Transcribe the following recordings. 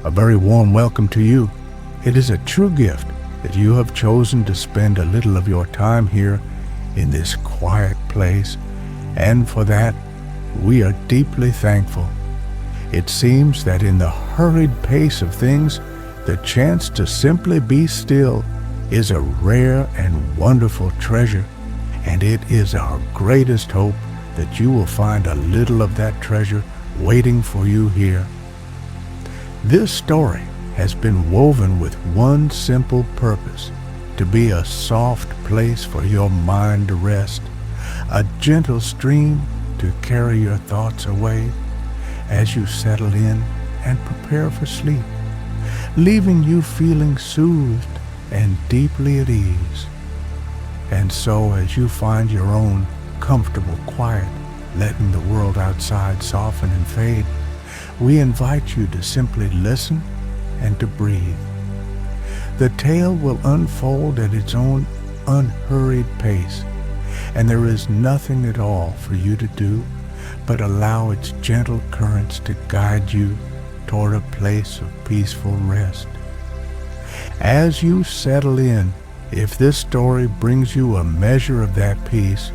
a very warm welcome to you. It is a true gift that you have chosen to spend a little of your time here in this quiet place, and for that we are deeply thankful. It seems that in the hurried pace of things, the chance to simply be still is a rare and wonderful treasure, and it is our greatest hope that you will find a little of that treasure waiting for you here. This story has been woven with one simple purpose: to be a soft place for your mind to rest, a gentle stream to carry your thoughts away as you settle in and prepare for sleep, leaving you feeling soothed and deeply at ease. And so as you find your own comfortable quiet, letting the world outside soften and fade, we invite you to simply listen and to breathe. The tale will unfold at its own unhurried pace, and there is nothing at all for you to do but allow its gentle currents to guide you toward a place of peaceful rest. As you settle in, if this story brings you a measure of that peace,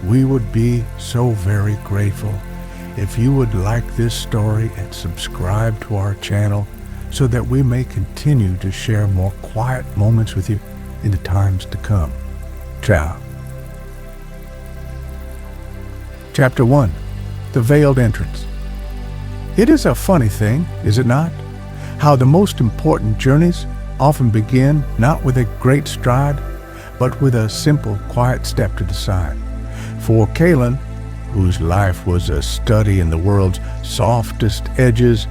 we would be so very grateful if you would like this story and subscribe to our channel so that we may continue to share more quiet moments with you in the times to come. Ciao. Chapter 1. The Veiled Entrance. It is a funny thing, is it not, how the most important journeys often begin not with a great stride, but with a simple, quiet step to the side. For Kaylin, whose life was a study in the world's softest edges,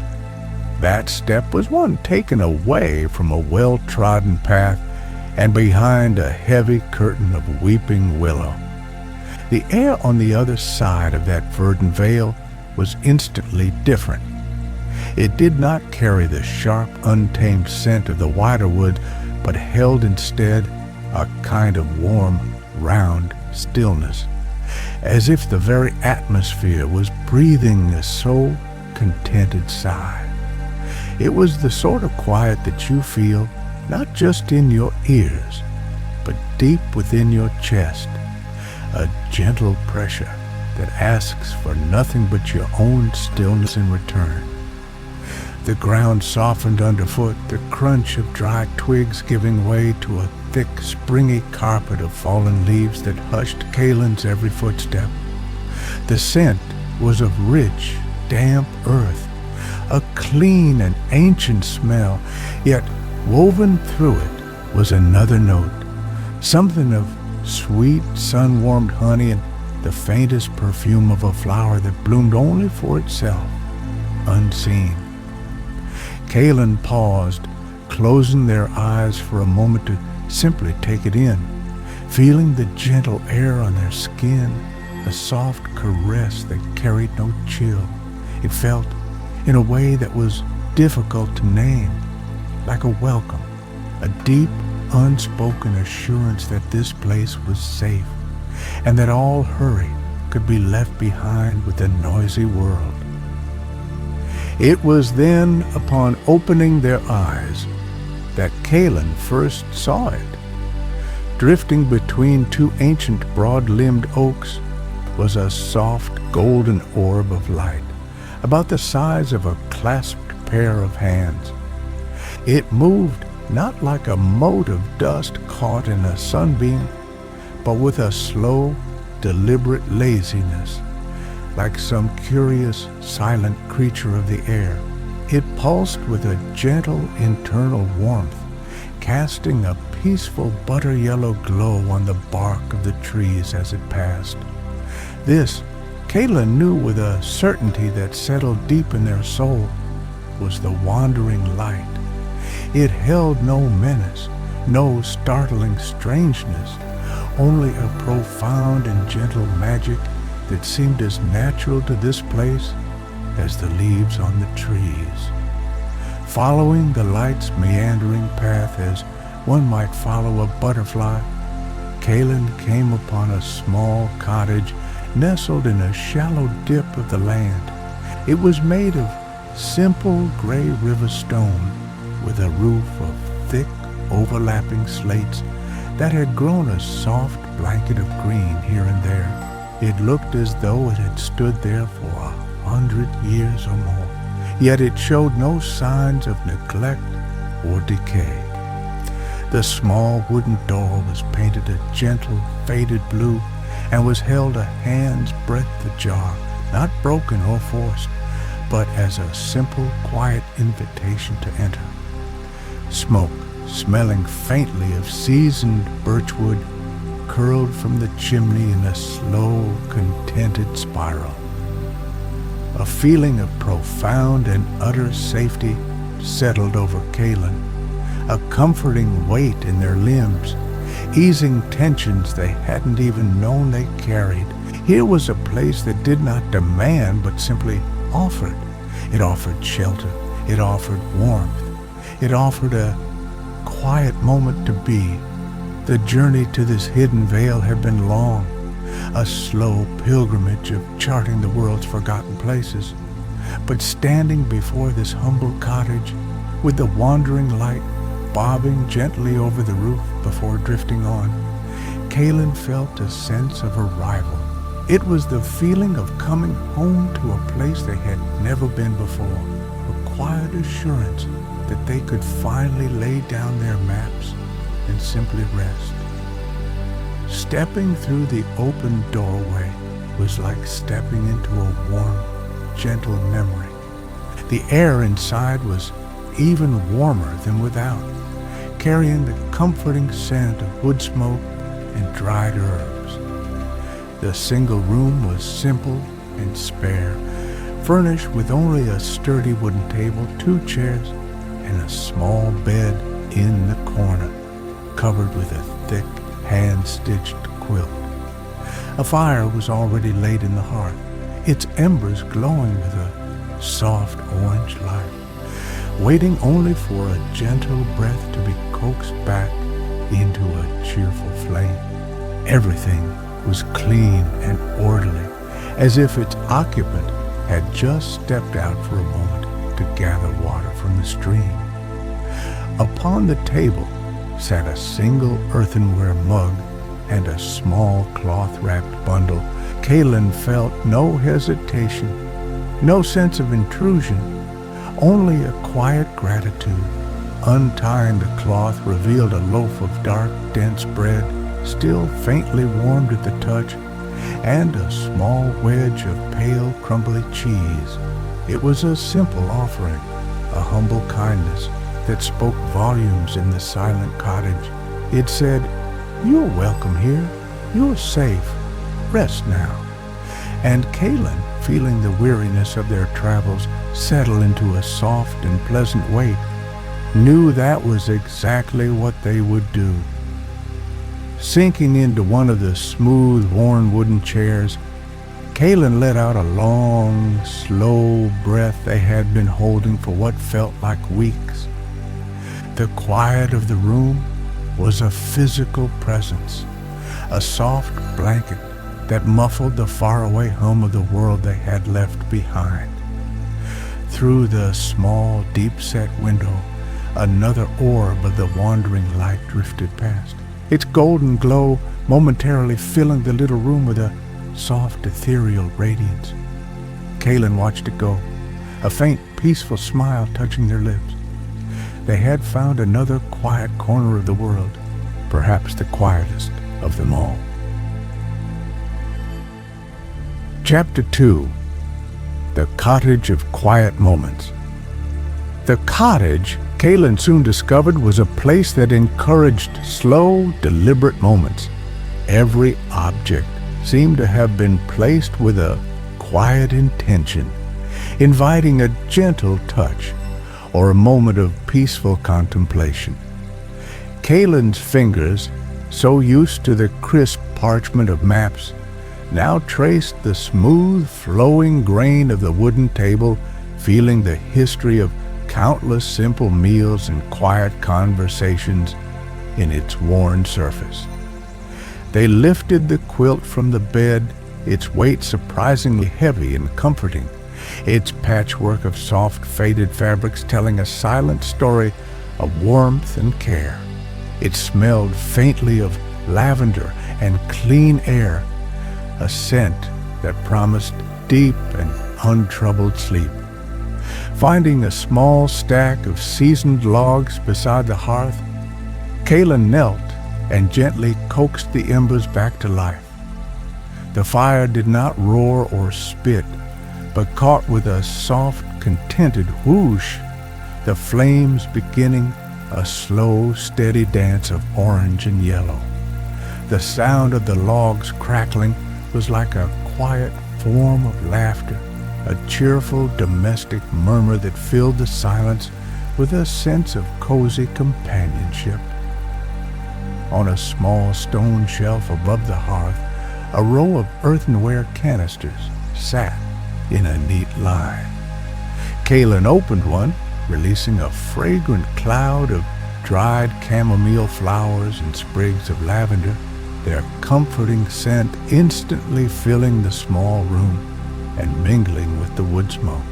that step was one taken away from a well-trodden path and behind a heavy curtain of weeping willow. The air on the other side of that verdant veil was instantly different. It did not carry the sharp, untamed scent of the wider wood, but held instead a kind of warm, round stillness, as if the very atmosphere was breathing a soul-contented sigh. It was the sort of quiet that you feel not just in your ears, but deep within your chest, a gentle pressure that asks for nothing but your own stillness in return. The ground softened underfoot, the crunch of dry twigs giving way to a thick, springy carpet of fallen leaves that hushed Kaylin's every footstep. The scent was of rich, damp earth, a clean and ancient smell, yet woven through it was another note, something of sweet, sun-warmed honey and the faintest perfume of a flower that bloomed only for itself, unseen. Kaylin paused, closing their eyes for a moment to simply take it in, feeling the gentle air on their skin, a soft caress that carried no chill. It felt in a way that was difficult to name, like a welcome, a deep, unspoken assurance that this place was safe, and that all hurry could be left behind with the noisy world. It was then, upon opening their eyes, that Kaylin first saw it. Drifting between two ancient broad-limbed oaks was a soft golden orb of light, about the size of a clasped pair of hands. It moved not like a mote of dust caught in a sunbeam, but with a slow, deliberate laziness, like some curious, silent creature of the air. It pulsed with a gentle internal warmth, casting a peaceful butter-yellow glow on the bark of the trees as it passed. This, Kaylin knew with a certainty that settled deep in their soul, was the wandering light. It held no menace, no startling strangeness, only a profound and gentle magic that seemed as natural to this place as the leaves on the trees. Following the light's meandering path as one might follow a butterfly, Kaylin came upon a small cottage nestled in a shallow dip of the land. It was made of simple gray river stone with a roof of thick, overlapping slates that had grown a soft blanket of green here and there. It looked as though it had stood there for 100 years or more, yet it showed no signs of neglect or decay. The small wooden door was painted a gentle, faded blue and was held a hand's breadth ajar, not broken or forced, but as a simple, quiet invitation to enter. Smoke, smelling faintly of seasoned birchwood, curled from the chimney in a slow, contented spiral. A feeling of profound and utter safety settled over Kaylin, a comforting weight in their limbs, easing tensions they hadn't even known they carried. Here was a place that did not demand but simply offered. It offered shelter. It offered warmth. It offered a quiet moment to be. The journey to this hidden vale had been long, a slow pilgrimage of charting the world's forgotten places. But standing before this humble cottage, with the wandering light bobbing gently over the roof before drifting on, Kaylin felt a sense of arrival. It was the feeling of coming home to a place they had never been before, a quiet assurance that they could finally lay down their maps and simply rest. Stepping through the open doorway was like stepping into a warm, gentle memory. The air inside was even warmer than without, carrying the comforting scent of wood smoke and dried herbs. The single room was simple and spare, furnished with only a sturdy wooden table, 2 chairs, and a small bed in the corner, covered with a thick, hand-stitched quilt. A fire was already laid in the hearth, its embers glowing with a soft orange light, waiting only for a gentle breath to be coaxed back into a cheerful flame. Everything was clean and orderly, as if its occupant had just stepped out for a moment to gather water from the stream. Upon the table sat a single earthenware mug and a small cloth-wrapped bundle. Kaylin felt no hesitation, no sense of intrusion, only a quiet gratitude. Untying the cloth revealed a loaf of dark, dense bread, still faintly warmed at the touch, and a small wedge of pale, crumbly cheese. It was a simple offering, a humble kindness that spoke volumes in the silent cottage. It said, "You're welcome here. You're safe. Rest now." And Kaylin, feeling the weariness of their travels settle into a soft and pleasant weight, knew that was exactly what they would do. Sinking into one of the smooth, worn wooden chairs, Kaylin let out a long, slow breath they had been holding for what felt like weeks. The quiet of the room was a physical presence, a soft blanket that muffled the faraway hum of the world they had left behind. Through the small, deep-set window, another orb of the wandering light drifted past, its golden glow momentarily filling the little room with a soft, ethereal radiance. Kaylin watched it go, a faint, peaceful smile touching their lips. They had found another quiet corner of the world, perhaps the quietest of them all. Chapter 2. The Cottage of Quiet Moments. The cottage, Kaylin soon discovered, was a place that encouraged slow, deliberate moments. Every object seemed to have been placed with a quiet intention, inviting a gentle touch or a moment of peaceful contemplation. Kaylin's fingers, so used to the crisp parchment of maps, now traced the smooth, flowing grain of the wooden table, feeling the history of countless simple meals and quiet conversations in its worn surface. They lifted the quilt from the bed, its weight surprisingly heavy and comforting, its patchwork of soft, faded fabrics telling a silent story of warmth and care. It smelled faintly of lavender and clean air, a scent that promised deep and untroubled sleep. Finding a small stack of seasoned logs beside the hearth, Kayla knelt and gently coaxed the embers back to life. The fire did not roar or spit, but caught with a soft, contented whoosh, the flames beginning a slow, steady dance of orange and yellow. The sound of the logs crackling was like a quiet form of laughter, a cheerful domestic murmur that filled the silence with a sense of cozy companionship. On a small stone shelf above the hearth, a row of earthenware canisters sat in a neat line. Kaylin opened one, releasing a fragrant cloud of dried chamomile flowers and sprigs of lavender, their comforting scent instantly filling the small room and mingling with the wood smoke.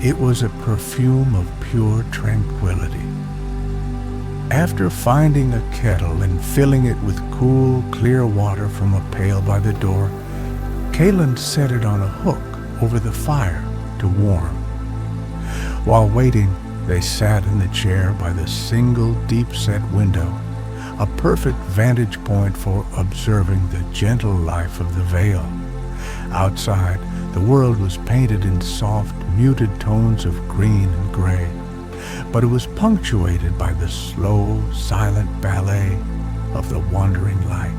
It was a perfume of pure tranquility. After finding a kettle and filling it with cool, clear water from a pail by the door, Kaylin set it on a hook over the fire to warm. While waiting, they sat in the chair by the single deep-set window, a perfect vantage point for observing the gentle life of the vale. Outside, the world was painted in soft, muted tones of green and gray, but it was punctuated by the slow, silent ballet of the wandering light.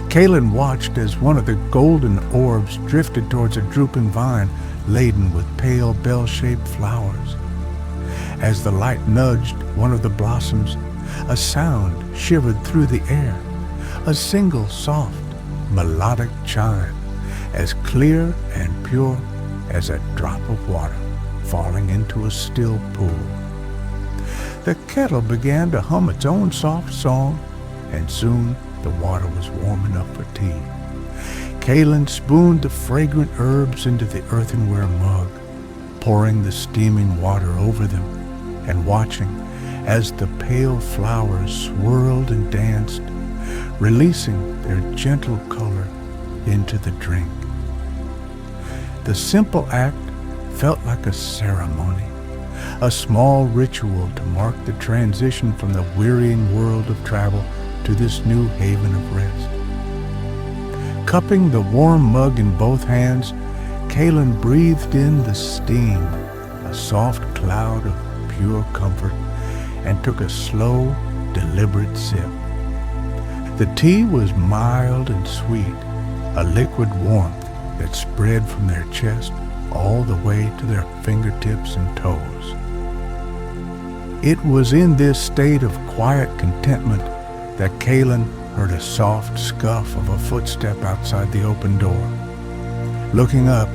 Kaylin watched as one of the golden orbs drifted towards a drooping vine laden with pale bell-shaped flowers. As the light nudged one of the blossoms, a sound shivered through the air, a single soft, melodic chime, as clear and pure as a drop of water falling into a still pool. The kettle began to hum its own soft song, and soon the water was warm enough for tea. Kaylin spooned the fragrant herbs into the earthenware mug, pouring the steaming water over them and watching as the pale flowers swirled and danced, releasing their gentle color into the drink. The simple act felt like a ceremony, a small ritual to mark the transition from the wearying world of travel to this new haven of rest. Cupping the warm mug in both hands, Kaylin breathed in the steam, a soft cloud of pure comfort, and took a slow, deliberate sip. The tea was mild and sweet, a liquid warmth that spread from their chest all the way to their fingertips and toes. It was in this state of quiet contentment that Kaylin heard a soft scuff of a footstep outside the open door. Looking up,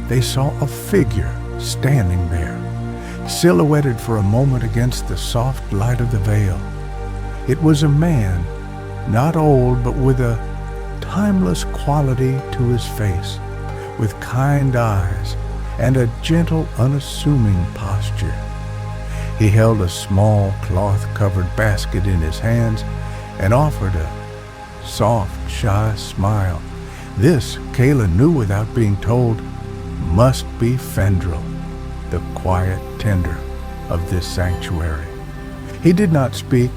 they saw a figure standing there, silhouetted for a moment against the soft light of the vale. It was a man, not old, but with a timeless quality to his face, with kind eyes and a gentle, unassuming posture. He held a small cloth-covered basket in his hands and offered a soft, shy smile. This, Kaylin knew without being told, must be Fendrel, the quiet tender of this sanctuary. He did not speak,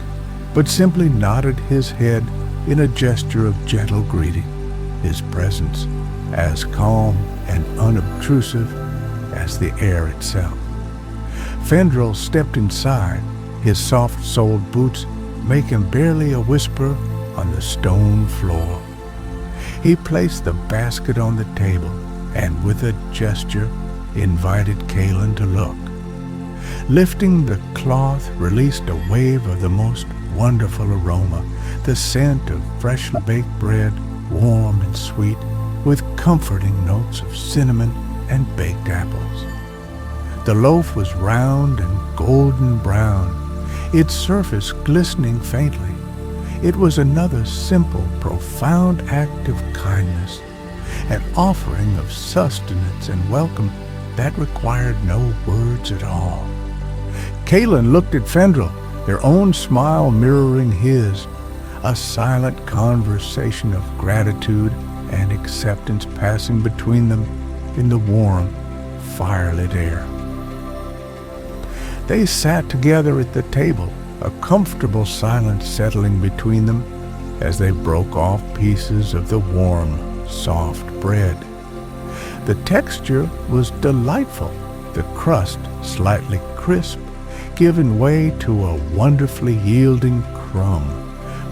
but simply nodded his head in a gesture of gentle greeting, his presence as calm and unobtrusive as the air itself. Fendrel stepped inside, his soft-soled boots making barely a whisper on the stone floor. He placed the basket on the table and with a gesture invited Kaylin to look. Lifting the cloth released a wave of the most wonderful aroma, the scent of freshly baked bread, warm and sweet, with comforting notes of cinnamon and baked apples. The loaf was round and golden brown, its surface glistening faintly. It was another simple, profound act of kindness, an offering of sustenance and welcome that required no words at all. Kaylin looked at Fendrel, their own smile mirroring his, a silent conversation of gratitude and acceptance passing between them in the warm, firelit air. They sat together at the table, a comfortable silence settling between them as they broke off pieces of the warm, soft bread. The texture was delightful, the crust slightly crisp, giving way to a wonderfully yielding crumb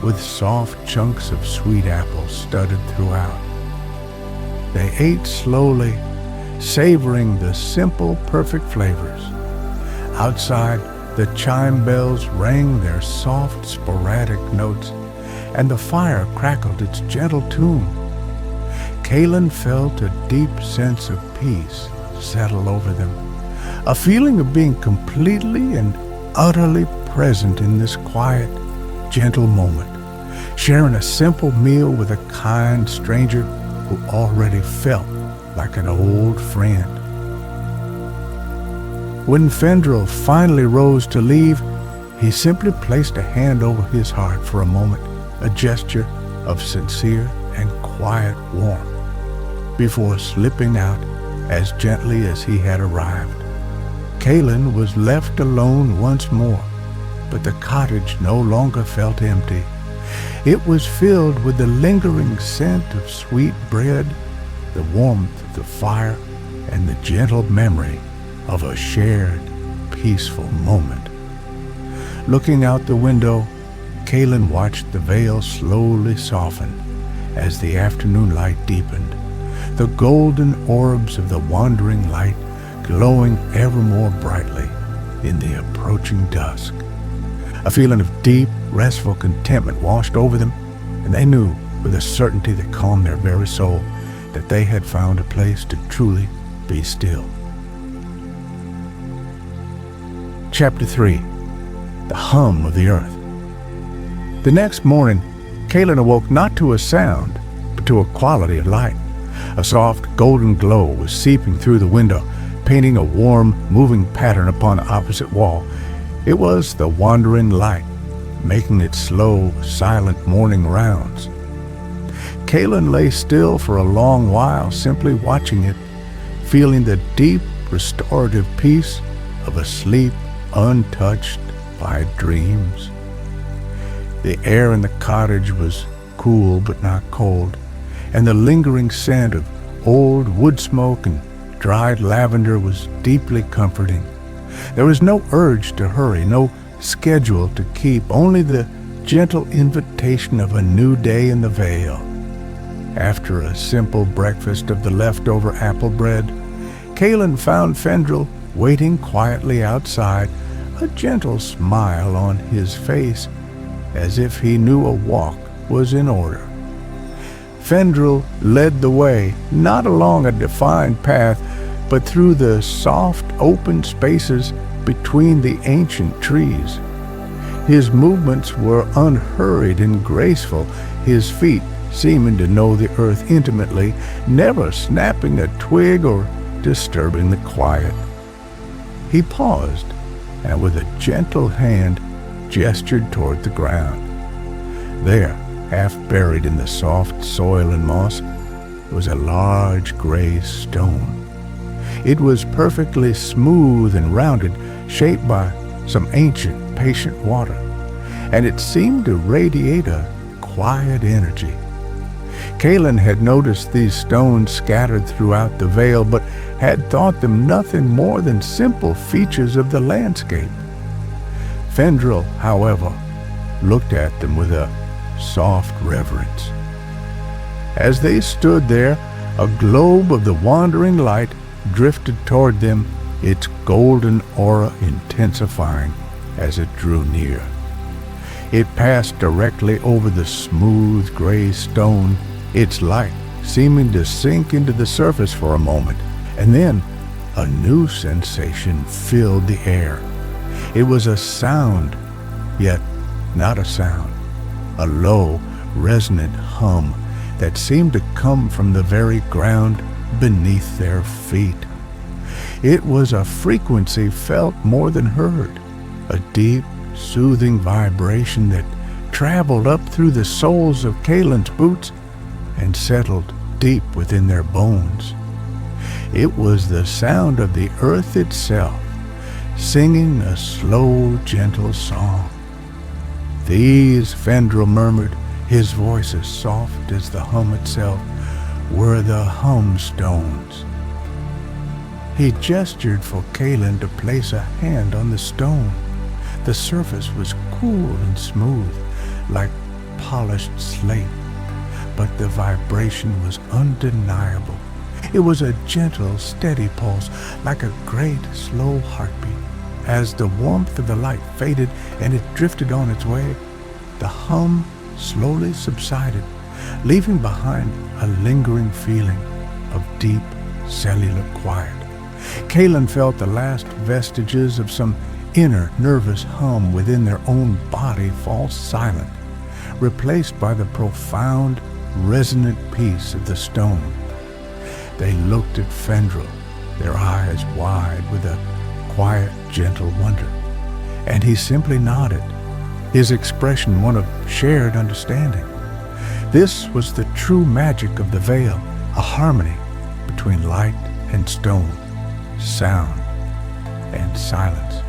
with soft chunks of sweet apple studded throughout. They ate slowly, savoring the simple, perfect flavors. Outside, the chime bells rang their soft, sporadic notes, and the fire crackled its gentle tune. Kaylin felt a deep sense of peace settle over them, a feeling of being completely and utterly present in this quiet, gentle moment, sharing a simple meal with a kind stranger who already felt like an old friend. When Fendrel finally rose to leave, he simply placed a hand over his heart for a moment, a gesture of sincere and quiet warmth, before slipping out as gently as he had arrived. Kaylin was left alone once more, but the cottage no longer felt empty. It was filled with the lingering scent of sweet bread, the warmth of the fire, and the gentle memory of a shared, peaceful moment. Looking out the window, Kaylin watched the vale slowly soften as the afternoon light deepened, the golden orbs of the wandering light glowing ever more brightly in the approaching dusk. A feeling of deep, restful contentment washed over them, and they knew with a certainty that calmed their very soul that they had found a place to truly be still. Chapter 3. The Hum of the Earth. The next morning, Kaylin awoke not to a sound, but to a quality of light. A soft golden glow was seeping through the window, painting a warm, moving pattern upon the opposite wall. It was the wandering light, making its slow, silent morning rounds. Kaylin lay still for a long while, simply watching it, feeling the deep, restorative peace of a sleep untouched by dreams. The air in the cottage was cool but not cold, and the lingering scent of old wood smoke and dried lavender was deeply comforting. There was no urge to hurry, no schedule to keep, only the gentle invitation of a new day in the vale. After a simple breakfast of the leftover apple bread, Kaylin found Fendrel waiting quietly outside, a gentle smile on his face, as if he knew a walk was in order. Fendrel led the way, not along a defined path, but through the soft, open spaces between the ancient trees. His movements were unhurried and graceful, his feet seeming to know the earth intimately, never snapping a twig or disturbing the quiet. He paused, and with a gentle hand gestured toward the ground. There, half buried in the soft soil and moss, was a large gray stone. It was perfectly smooth and rounded, shaped by some ancient, patient water, and it seemed to radiate a quiet energy. Kaylin had noticed these stones scattered throughout the vale, but had thought them nothing more than simple features of the landscape. Fendrel, however, looked at them with a soft reverence. As they stood there, a globe of the wandering light drifted toward them, its golden aura intensifying as it drew near. It passed directly over the smooth gray stone, its light seeming to sink into the surface for a moment, and then a new sensation filled the air. It was a sound, yet not a sound, a low, resonant hum that seemed to come from the very ground beneath their feet. It was a frequency felt more than heard, a deep, soothing vibration that traveled up through the soles of Kalen's boots and settled deep within their bones. It was the sound of the earth itself, singing a slow, gentle song. These, Fendrel murmured, his voice as soft as the hum itself, were the hum stones. He gestured for Kalen to place a hand on the stone. The surface was cool and smooth, like polished slate, but the vibration was undeniable. It was a gentle, steady pulse, like a great, slow heartbeat. As the warmth of the light faded and it drifted on its way, the hum slowly subsided, leaving behind a lingering feeling of deep cellular quiet. Kalen felt the last vestiges of some inner nervous hum within their own body fall silent, replaced by the profound, resonant peace of the stone. They looked at Fendrel, their eyes wide with a quiet, gentle wonder, and he simply nodded, his expression one of shared understanding. This was the true magic of the vale, a harmony between light and stone, sound and silence.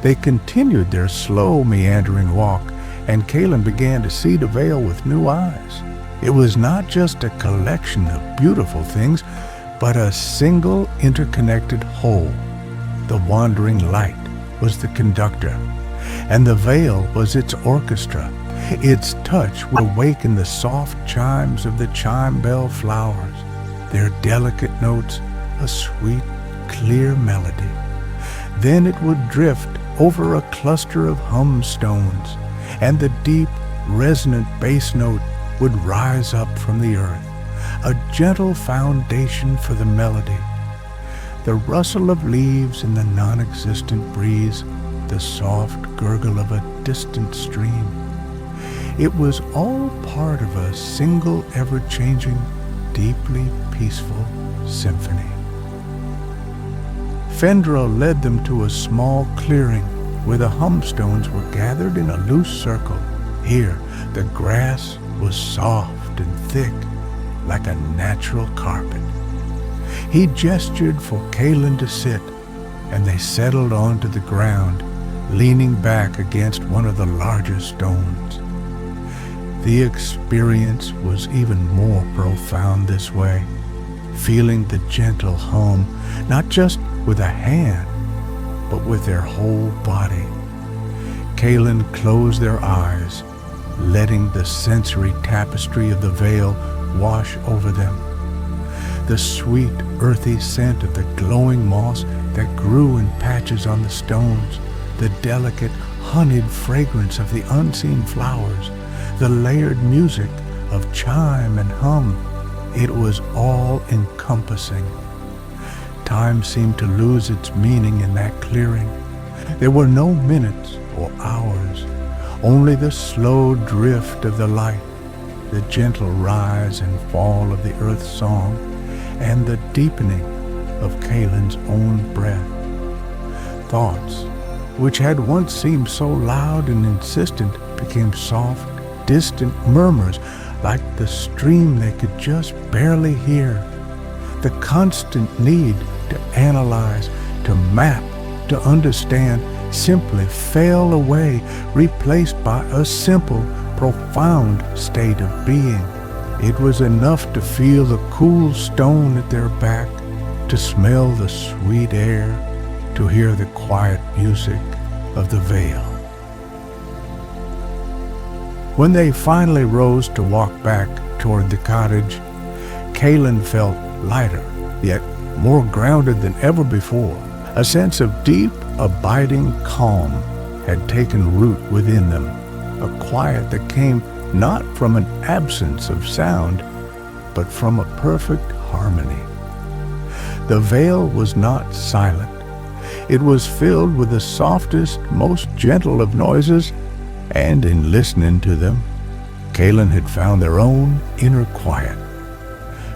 They continued their slow, meandering walk, and Kalen began to see the vale with new eyes. It was not just a collection of beautiful things, but a single, interconnected whole. The wandering light was the conductor, and the vale was its orchestra. Its touch would awaken the soft chimes of the chime bell flowers, their delicate notes a sweet, clear melody. Then it would drift over a cluster of hum stones, and the deep, resonant bass note would rise up from the earth, a gentle foundation for the melody. The rustle of leaves in the non-existent breeze, the soft gurgle of a distant stream. It was all part of a single, ever-changing, deeply peaceful symphony. Fendrel led them to a small clearing where the humstones were gathered in a loose circle. Here, the grass was soft and thick, like a natural carpet. He gestured for Kalen to sit, and they settled onto the ground, leaning back against one of the larger stones. The experience was even more profound this way, feeling the gentle hum, not just with a hand, but with their whole body. Kalen closed their eyes, letting the sensory tapestry of the vale wash over them. The sweet, earthy scent of the glowing moss that grew in patches on the stones, the delicate, honeyed fragrance of the unseen flowers, the layered music of chime and hum. It was all-encompassing. Time seemed to lose its meaning in that clearing. There were no minutes or hours, only the slow drift of the light, the gentle rise and fall of the earth's song, and the deepening of Kalen's own breath. Thoughts, which had once seemed so loud and insistent, became soft, distant murmurs, like the stream they could just barely hear. The constant need to analyze, to map, to understand simply fell away, replaced by a simple, profound state of being. It was enough to feel the cool stone at their back, to smell the sweet air, to hear the quiet music of the vale. When they finally rose to walk back toward the cottage, Kalen felt lighter, yet more grounded than ever before. A sense of deep, abiding calm had taken root within them, a quiet that came not from an absence of sound, but from a perfect harmony. The vale was not silent. It was filled with the softest, most gentle of noises, and in listening to them, Kalen had found their own inner quiet.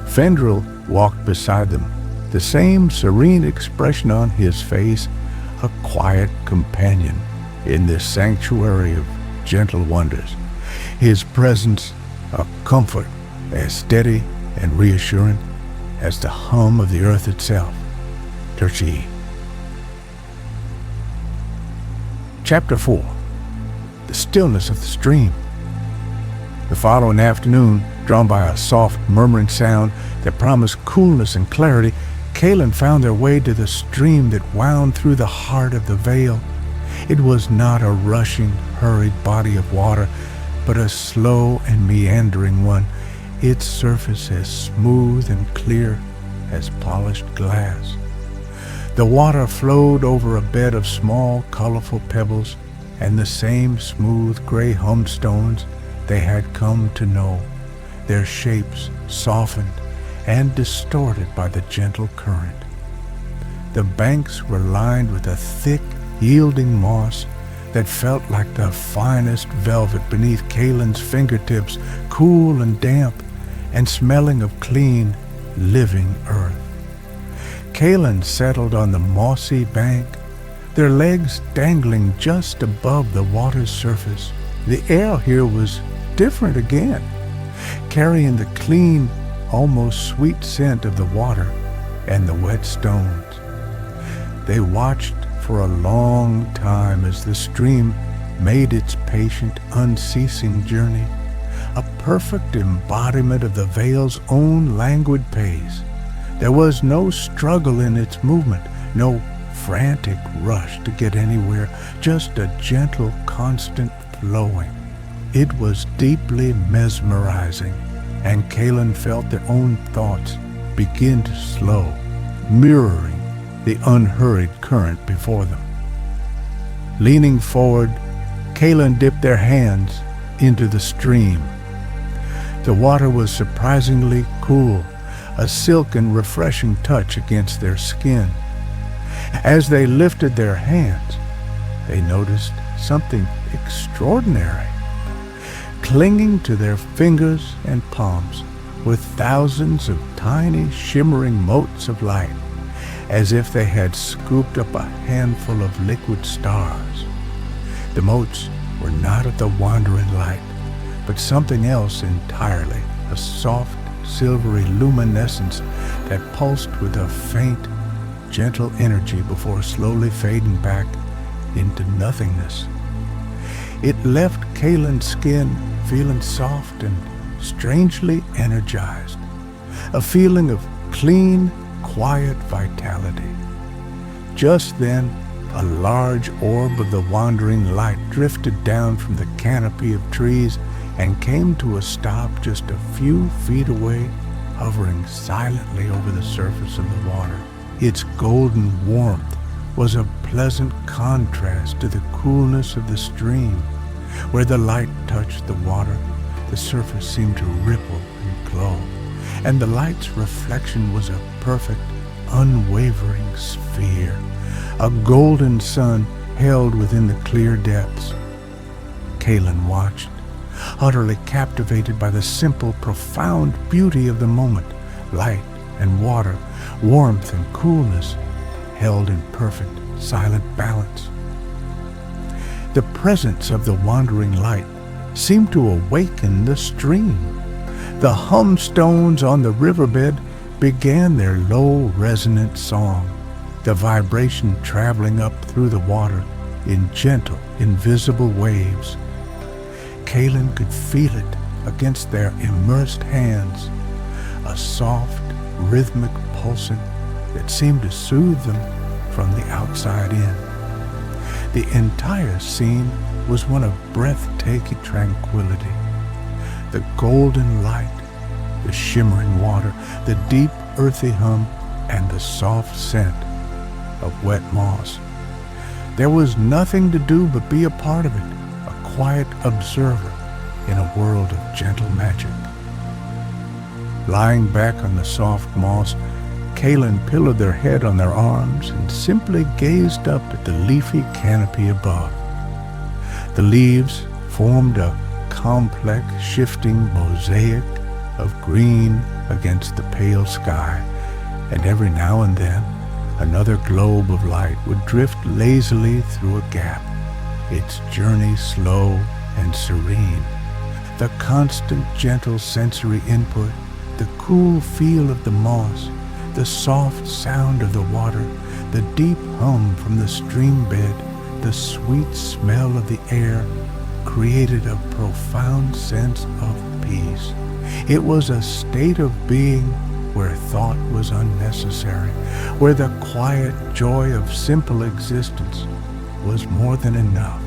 Fendril walked beside them, the same serene expression on his face, a quiet companion in this sanctuary of gentle wonders. His presence a comfort as steady and reassuring as the hum of the earth itself. Terchi. Chapter 4. The Stillness of the Stream. The following afternoon, drawn by a soft murmuring sound that promised coolness and clarity, Kalen found their way to the stream that wound through the heart of the vale. It was not a rushing, hurried body of water, but a slow and meandering one, its surface as smooth and clear as polished glass. The water flowed over a bed of small, colorful pebbles and the same smooth gray humstones they had come to know, their shapes softened and distorted by the gentle current. The banks were lined with a thick, yielding moss that felt like the finest velvet beneath Kalen's fingertips, cool and damp, and smelling of clean, living earth. Kalen settled on the mossy bank, their legs dangling just above the water's surface. The air here was different again, carrying the clean, almost sweet scent of the water and the wet stones. They watched for a long time as the stream made its patient, unceasing journey, a perfect embodiment of the vale's own languid pace. There was no struggle in its movement, no frantic rush to get anywhere, just a gentle, constant flowing. It was deeply mesmerizing, and Kalen felt their own thoughts begin to slow, mirroring the unhurried current before them. Leaning forward, Kalen dipped their hands into the stream. The water was surprisingly cool, a silk and refreshing touch against their skin. As they lifted their hands, they noticed something extraordinary. Clinging to their fingers and palms were thousands of tiny, shimmering motes of light, as if they had scooped up a handful of liquid stars. The motes were not of the wandering light, but something else entirely, a soft, silvery luminescence that pulsed with a faint, gentle energy before slowly fading back into nothingness. It left Kalen's skin feeling soft and strangely energized, a feeling of clean, quiet vitality. Just then, a large orb of the wandering light drifted down from the canopy of trees and came to a stop just a few feet away, hovering silently over the surface of the water. Its golden warmth was a pleasant contrast to the coolness of the stream. Where the light touched the water, the surface seemed to ripple and glow, and the light's reflection was a perfect, unwavering sphere, a golden sun held within the clear depths. Kalen watched, utterly captivated by the simple, profound beauty of the moment. Light and water, warmth and coolness, held in perfect, silent balance. The presence of the wandering light seemed to awaken the stream. The humstones on the riverbed began their low, resonant song, the vibration traveling up through the water in gentle, invisible waves. Kalen could feel it against their immersed hands, a soft, rhythmic pulsing that seemed to soothe them from the outside in. The entire scene was one of breathtaking tranquility. The golden light, the shimmering water, the deep earthy hum, and the soft scent of wet moss. There was nothing to do but be a part of it, a quiet observer in a world of gentle magic. Lying back on the soft moss, Kalen pillowed their head on their arms and simply gazed up at the leafy canopy above. The leaves formed a complex, shifting mosaic of green against the pale sky, and every now and then another globe of light would drift lazily through a gap, its journey slow and serene. The constant gentle sensory input, the cool feel of the moss, the soft sound of the water, the deep hum from the stream bed, the sweet smell of the air created a profound sense of peace. It was a state of being where thought was unnecessary, where the quiet joy of simple existence was more than enough.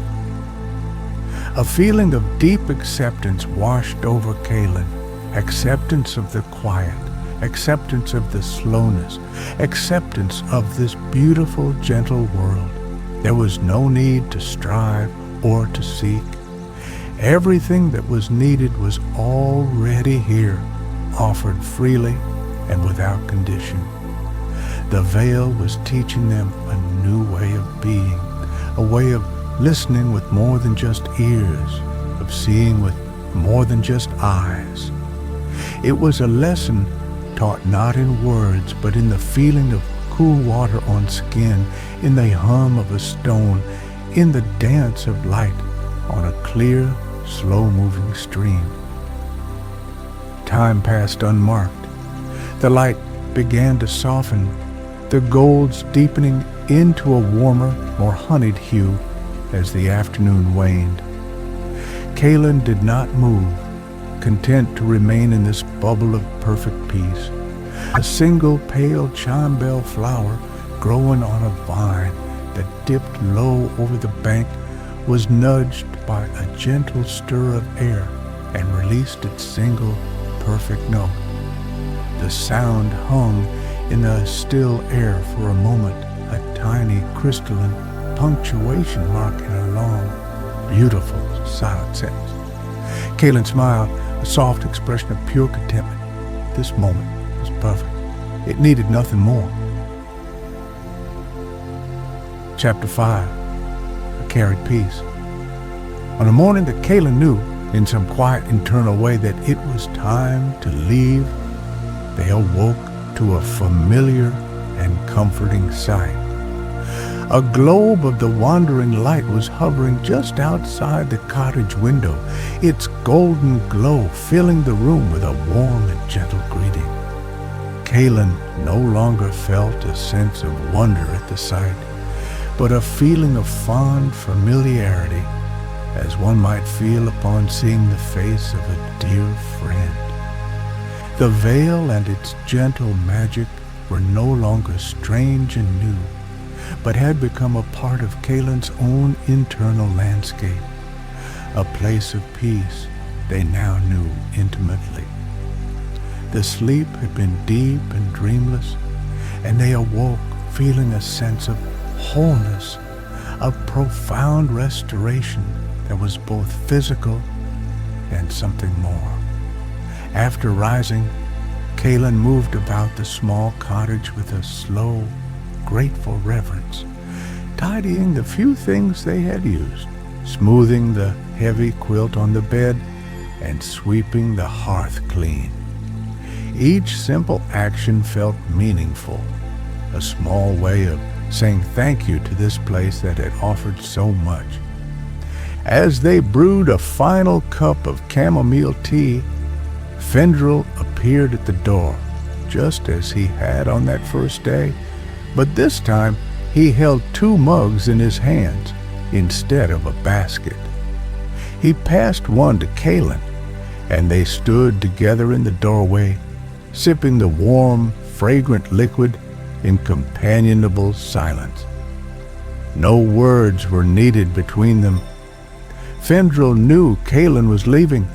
A feeling of deep acceptance washed over Kaylin, acceptance of the quiet, acceptance of the slowness, acceptance of this beautiful, gentle world. There was no need to strive or to seek. Everything that was needed was already here, offered freely and without condition. The veil was teaching them a new way of being, a way of listening with more than just ears, of seeing with more than just eyes. It was a lesson taught not in words, but in the feeling of cool water on skin, in the hum of a stone, in the dance of light on a clear, slow-moving stream. Time passed unmarked. The light began to soften, the golds deepening into a warmer, more honeyed hue as the afternoon waned. Kaylin did not move, content to remain in this bubble of perfect peace. A single pale chime bell flower growing on a vine that dipped low over the bank was nudged by a gentle stir of air and released its single perfect note. The sound hung in the still air for a moment, a tiny crystalline punctuation mark in a long, beautiful, silent sentence. Kaylin smiled, a soft expression of pure contentment. This moment was perfect. It needed nothing more. Chapter 5. A Carried Peace. On a morning that Kaylin knew, in some quiet internal way, that it was time to leave, they awoke to a familiar and comforting sight. A globe of the wandering light was hovering just outside the cottage window, its golden glow filling the room with a warm and gentle greeting. Kaylin no longer felt a sense of wonder at the sight, but a feeling of fond familiarity, as one might feel upon seeing the face of a dear friend. The veil and its gentle magic were no longer strange and new, but had become a part of Kaylin's own internal landscape, a place of peace they now knew intimately. The sleep had been deep and dreamless, and they awoke feeling a sense of wholeness, of profound restoration that was both physical and something more. After rising, Kaylin moved about the small cottage with a slow, grateful reverence, tidying the few things they had used, smoothing the heavy quilt on the bed, and sweeping the hearth clean. Each simple action felt meaningful, a small way of saying thank you to this place that had offered so much. As they brewed a final cup of chamomile tea, Fendrel appeared at the door, just as he had on that first day, but this time he held 2 mugs in his hands instead of a basket. He passed one to Kaylin, and they stood together in the doorway, sipping the warm, fragrant liquid in companionable silence. No words were needed between them. Fendrel knew Kaylin was leaving,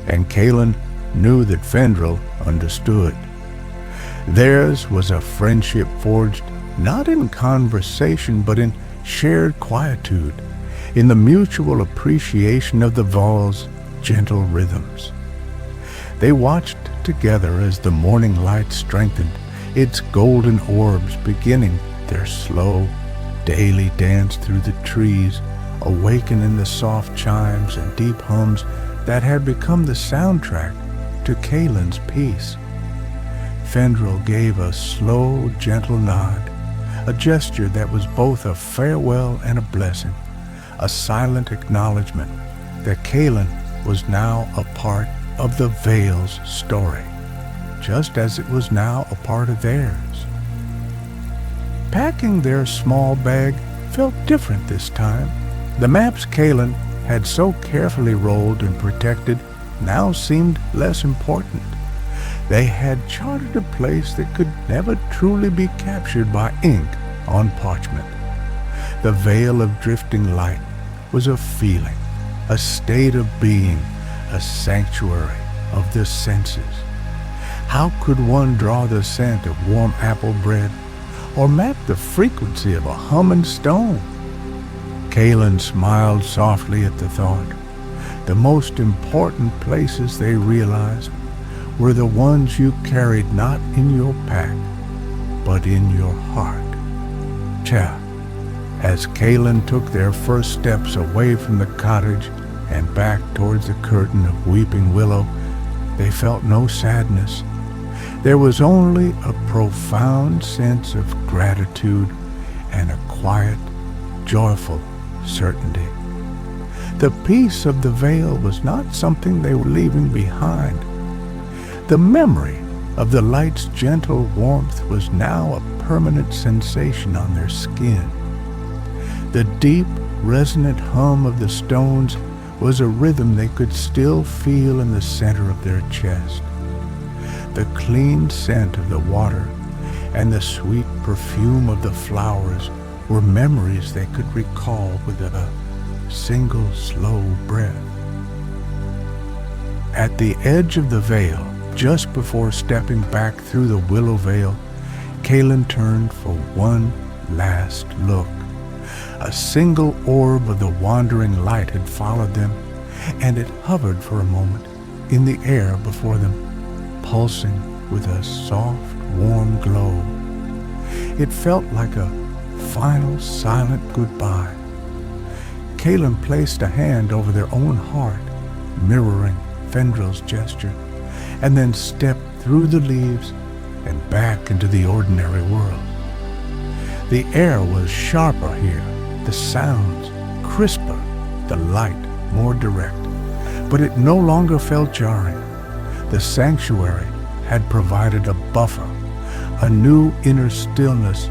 and Kaylin knew that Fendrel understood. Theirs was a friendship forged not in conversation, but in shared quietude, in the mutual appreciation of the vale's gentle rhythms. They watched together as the morning light strengthened, its golden orbs beginning their slow, daily dance through the trees, awakening the soft chimes and deep hums that had become the soundtrack to Kalen's peace. Fendrel gave a slow, gentle nod, a gesture that was both a farewell and a blessing, a silent acknowledgement that Kalen was now a part of the Vale's story, just as it was now a part of theirs. Packing their small bag felt different this time. The maps Kalen had so carefully rolled and protected now seemed less important. They had charted a place that could never truly be captured by ink on parchment. The veil of drifting light was a feeling, a state of being, a sanctuary of the senses. How could one draw the scent of warm apple bread or map the frequency of a humming stone? Kalen smiled softly at the thought. The most important places, they realized, were the ones you carried not in your pack, but in your heart. As Kalen took their first steps away from the cottage and back towards the curtain of weeping willow, they felt no sadness. There was only a profound sense of gratitude and a quiet, joyful certainty. The peace of the veil was not something they were leaving behind. The memory of the light's gentle warmth was now a permanent sensation on their skin. The deep, resonant hum of the stones was a rhythm they could still feel in the center of their chest. The clean scent of the water and the sweet perfume of the flowers were memories they could recall with a single slow breath. At the edge of the veil, just before stepping back through the willow veil, Kalen turned for one last look. A single orb of the wandering light had followed them, and it hovered for a moment in the air before them, pulsing with a soft, warm glow. It felt like a final, silent goodbye. Kalen placed a hand over their own heart, mirroring Fendrel's gesture, and then stepped through the leaves and back into the ordinary world. The air was sharper here, the sounds crisper, the light more direct, but it no longer felt jarring. The sanctuary had provided a buffer, a new inner stillness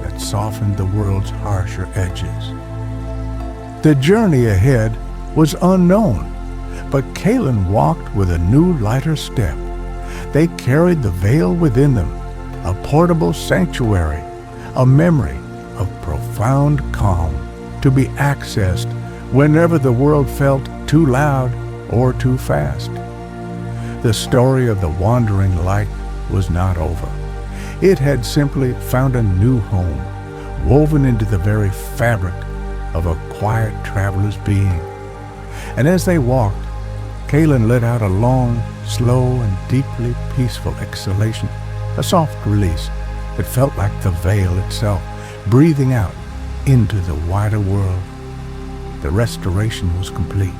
that softened the world's harsher edges. The journey ahead was unknown, but Kalen walked with a new, lighter step. They carried the veil within them, a portable sanctuary, a memory of profound calm to be accessed whenever the world felt too loud or too fast. The story of the wandering light was not over. It had simply found a new home, woven into the very fabric of a quiet traveler's being. And as they walked, Kalen let out a long, slow, and deeply peaceful exhalation, a soft release that felt like the veil itself, breathing out into the wider world. The restoration was complete.